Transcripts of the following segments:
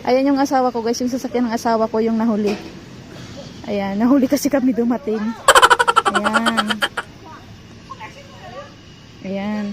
Ayan yung asawa ko guys, yung sasakyan ng asawa ko yung nahuli. Ayan, nahuli kasi kami dumating. Ayan. Ayan.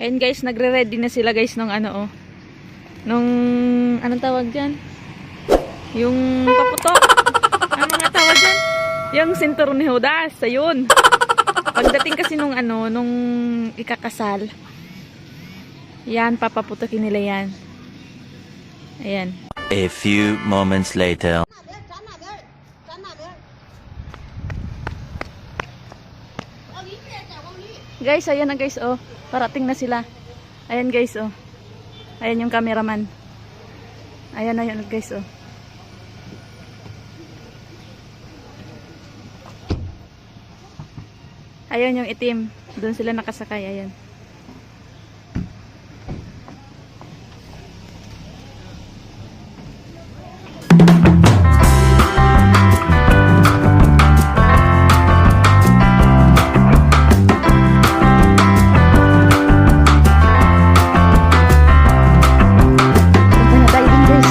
Ayan guys, nagre-ready na sila guys nung ano nung anong tawag diyan? Yung paputok. Ano nga tawag diyan? Yung sinturon ni Judas, ayun. Pagdating kasi nung nung ikakasal. Yan, papaputokin nila yan. Ayan. A few moments later. Guys, ayan na guys, oh. Parating na sila. Ayan guys, oh. Ayan yung cameraman. Ayan na yun guys, oh. Ayun yung itim. Doon sila nakasakay. Ayun. Punta na tayo dun, guys.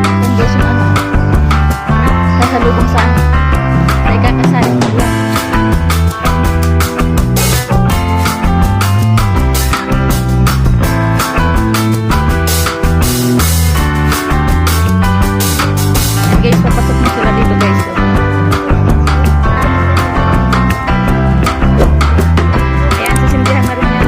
Yan, guys, yung ano. Kasalubong saan? Sa ikakasaling buwan. Yan, guys, papasok na sila dito, guys. Ayan, sisindihan na rin yan.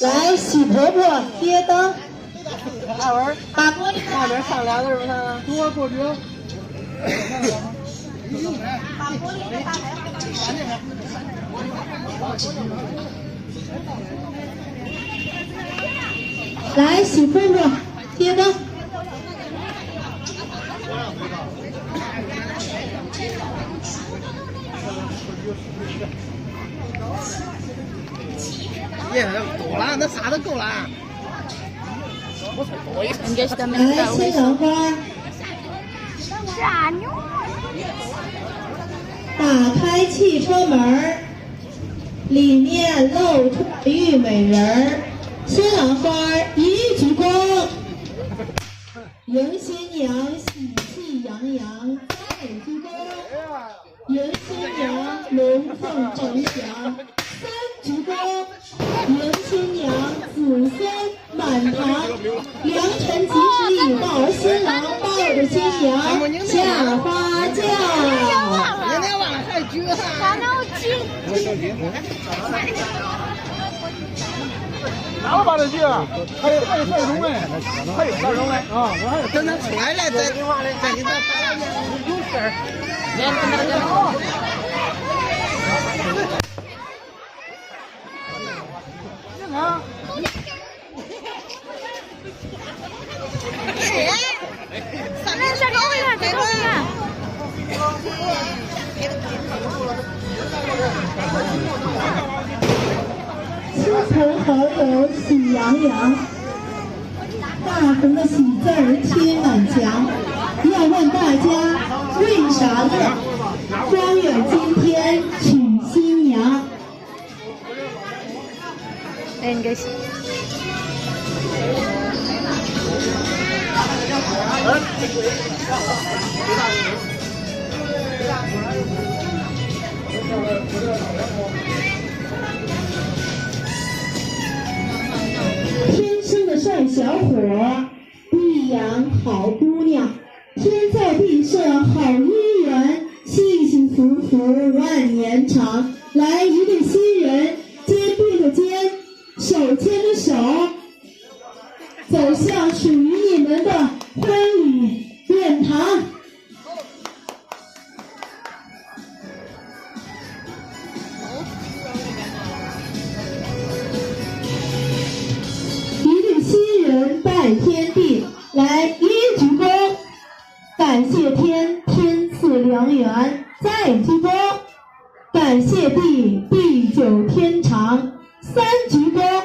来，喜婆婆贴灯，把玻璃那边上梁子是不是？多过去。把玻璃给大台来，喜婆婆贴灯。耶，够了，那啥都够了。我才多一个。 Yan, guys, dami ng 来， tao, 新 guys. 郎花，打开汽车门儿，里面露出玉美人儿。新郎花一鞠躬，迎新娘喜气洋洋再鞠躬，迎新娘龙凤呈祥三鞠躬，迎新娘子孙满堂。良辰吉时已到，新郎抱着新娘下花轿。明天晚上还举个啥？哪有把这举啊？还有3种嘞，还有3种嘞啊！我还有等他出来了再给他打有事儿。 Yan, pinaragan ako. Okay na. 亲朋好友喜洋洋，大红的喜字儿贴满墙。要问大家为啥乐？庄园今天娶新娘。 Ayan, guys. 天生的帅小伙，碧阳好姑娘，天造地设好姻缘，幸幸福福万年长。来，一对新人，肩并着肩，手牵着手。拜天地，来一鞠躬，感谢天，天赐良缘，再鞠躬，感谢地，地久天长，三鞠躬，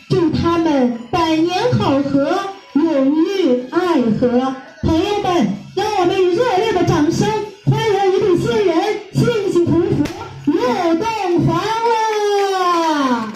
祝他们百年好合，永浴爱河。朋友们，让我们以热烈的掌声欢迎一对新人，幸幸福福入洞房啦！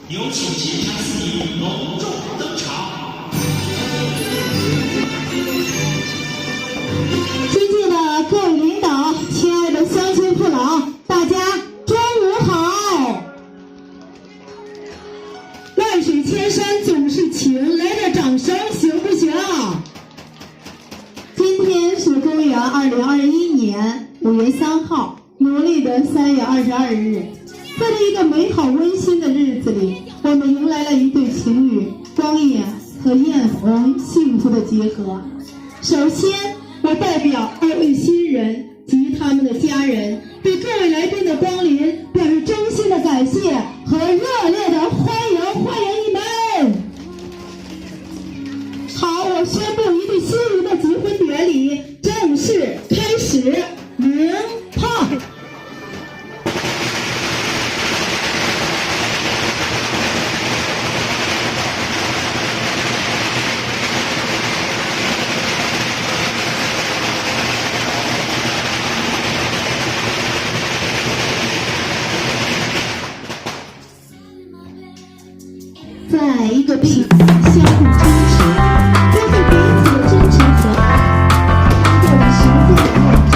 有请金牌司仪隆重登场。尊敬的各位领导，亲爱的乡亲父老，大家中午好！万水千山总是情，来点掌声行不行？今天是公元2021年5月3号，农历的3月22日。在这一个美好温馨的日子里，我们迎来了一对情侣光野和艳红幸福的结合。首先，我代表2位新人及他们的家人，对各位来宾的光临表示衷心的感谢和热烈的欢迎你们！好，我宣布一对新人的结婚典礼正式开始，鸣炮！在一个平相互支持，都是彼此的真诚和爱，经过了时间的验证。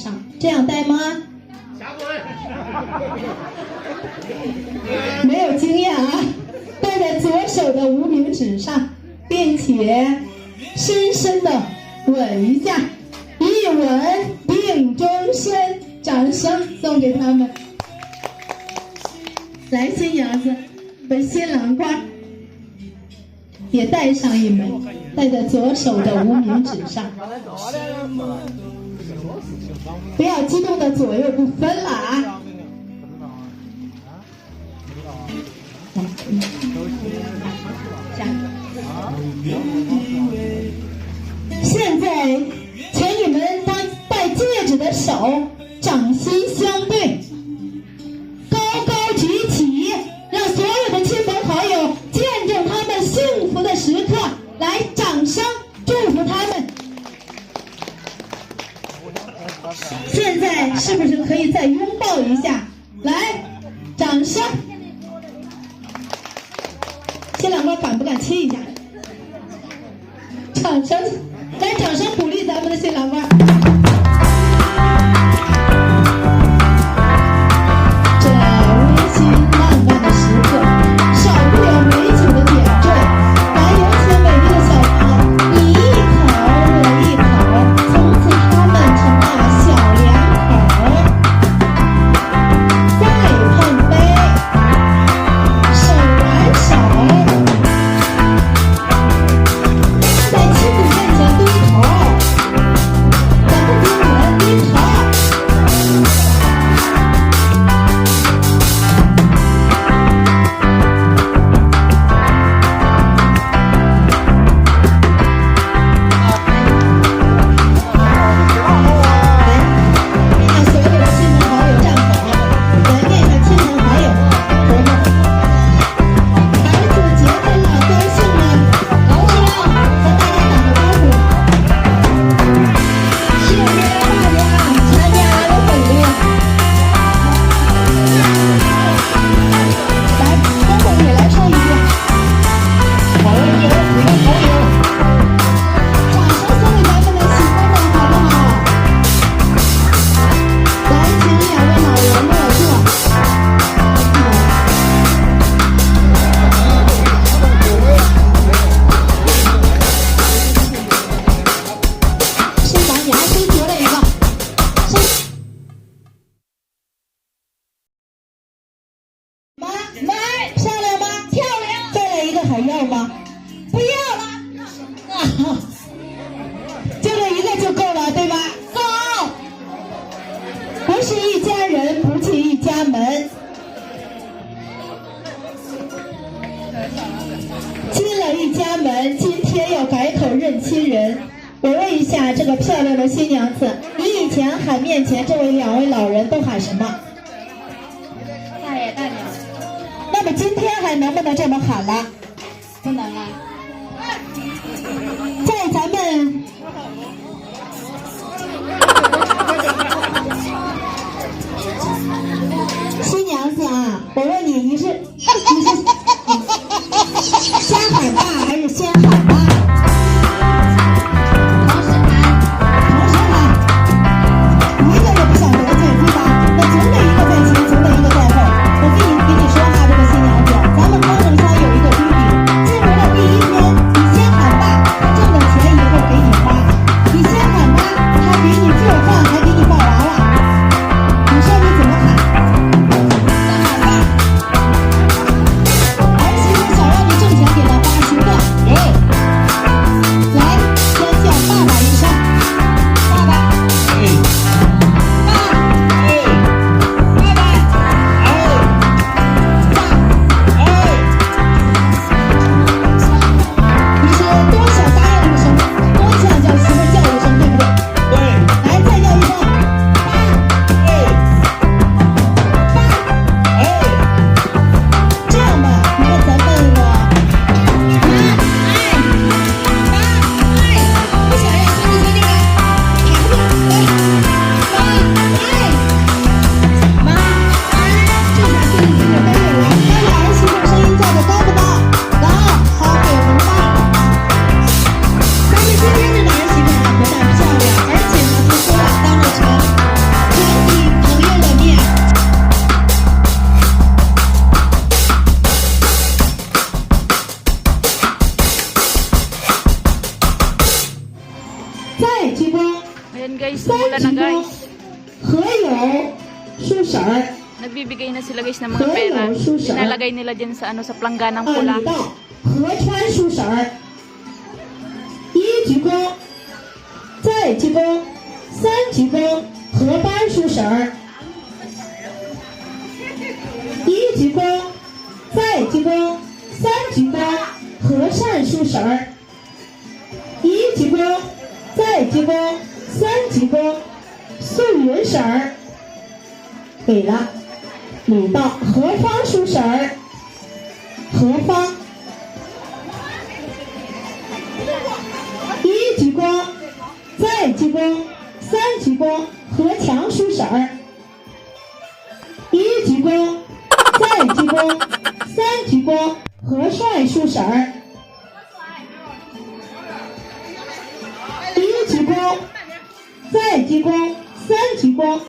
上，这样带吗？没有经验啊，戴在左手的无名指上，并且深深的吻一下，一吻定终身。掌声送给他们。来，新娘子，把新郎官也戴上一枚，戴在左手的无名指上。不要激动的左右不分了啊！现在，请你们当戴戒指的手掌心相对，高高举起，让所有的亲朋好友见证他们幸福的时刻。来，掌声祝福他们。现在是不是可以再拥抱一下？来，掌声。新郎官敢不敢亲一下？掌声，来，掌声鼓励咱们的新郎官。这温馨浪漫的时刻，少不了美酒的点缀。来，有请美丽的小朋友，你一口我一口，从此他们成了小两口。再碰杯，手挽手。在妻子面前低头，咱们宾人低头。让所有的亲朋好友站好，来念一下亲朋好友。儿子结婚了，高兴吗？高兴，和大家打个招呼。谢谢大家参加我的婚礼。来，公公也来说一句。好友，你们好友。掌声送给咱们的喜欢的好不好？来，请两位老人落座。新郎你还真折了一个，妈，漂亮吗？漂亮。再来一个还要吗？不要了。就这一个就够了，对吧？够。不是一家人，不进一家门。进了一家门，今天要改口认亲人。我问一下这个漂亮的新娘子，你以前喊面前这两位老人都喊什么？大爷大娘，那么今天还能不能这么喊了？不能啊。在咱们新娘子啊，我问你，你是先喊爸还是先喊妈？同时喊，一个也不想得罪，对吧？那总得一个在前，总得一个在后。我给你说哈，这个新娘子，咱们康城乡有一个规矩，进门的第一天，你先喊爸，他挣的钱以后给你花。你梳绳儿， Nagbibigay na sila guys ng mga pera. Nilalagay nila dyan sa ano sa plangganang 2 pula. 礼道合穿梳绳儿，一鞠躬，再鞠躬，三鞠躬，合班梳绳儿，一鞠躬，再鞠躬，三鞠躬，合扇梳绳儿，一鞠躬，再鞠躬，三鞠躬，送云绳儿，给了。礼道合方梳绳儿，合方，一鞠躬，再鞠躬，三鞠躬，合墙梳绳儿，一鞠躬，再鞠躬，三鞠躬，合帅梳绳儿，一鞠躬，再鞠躬，三鞠躬。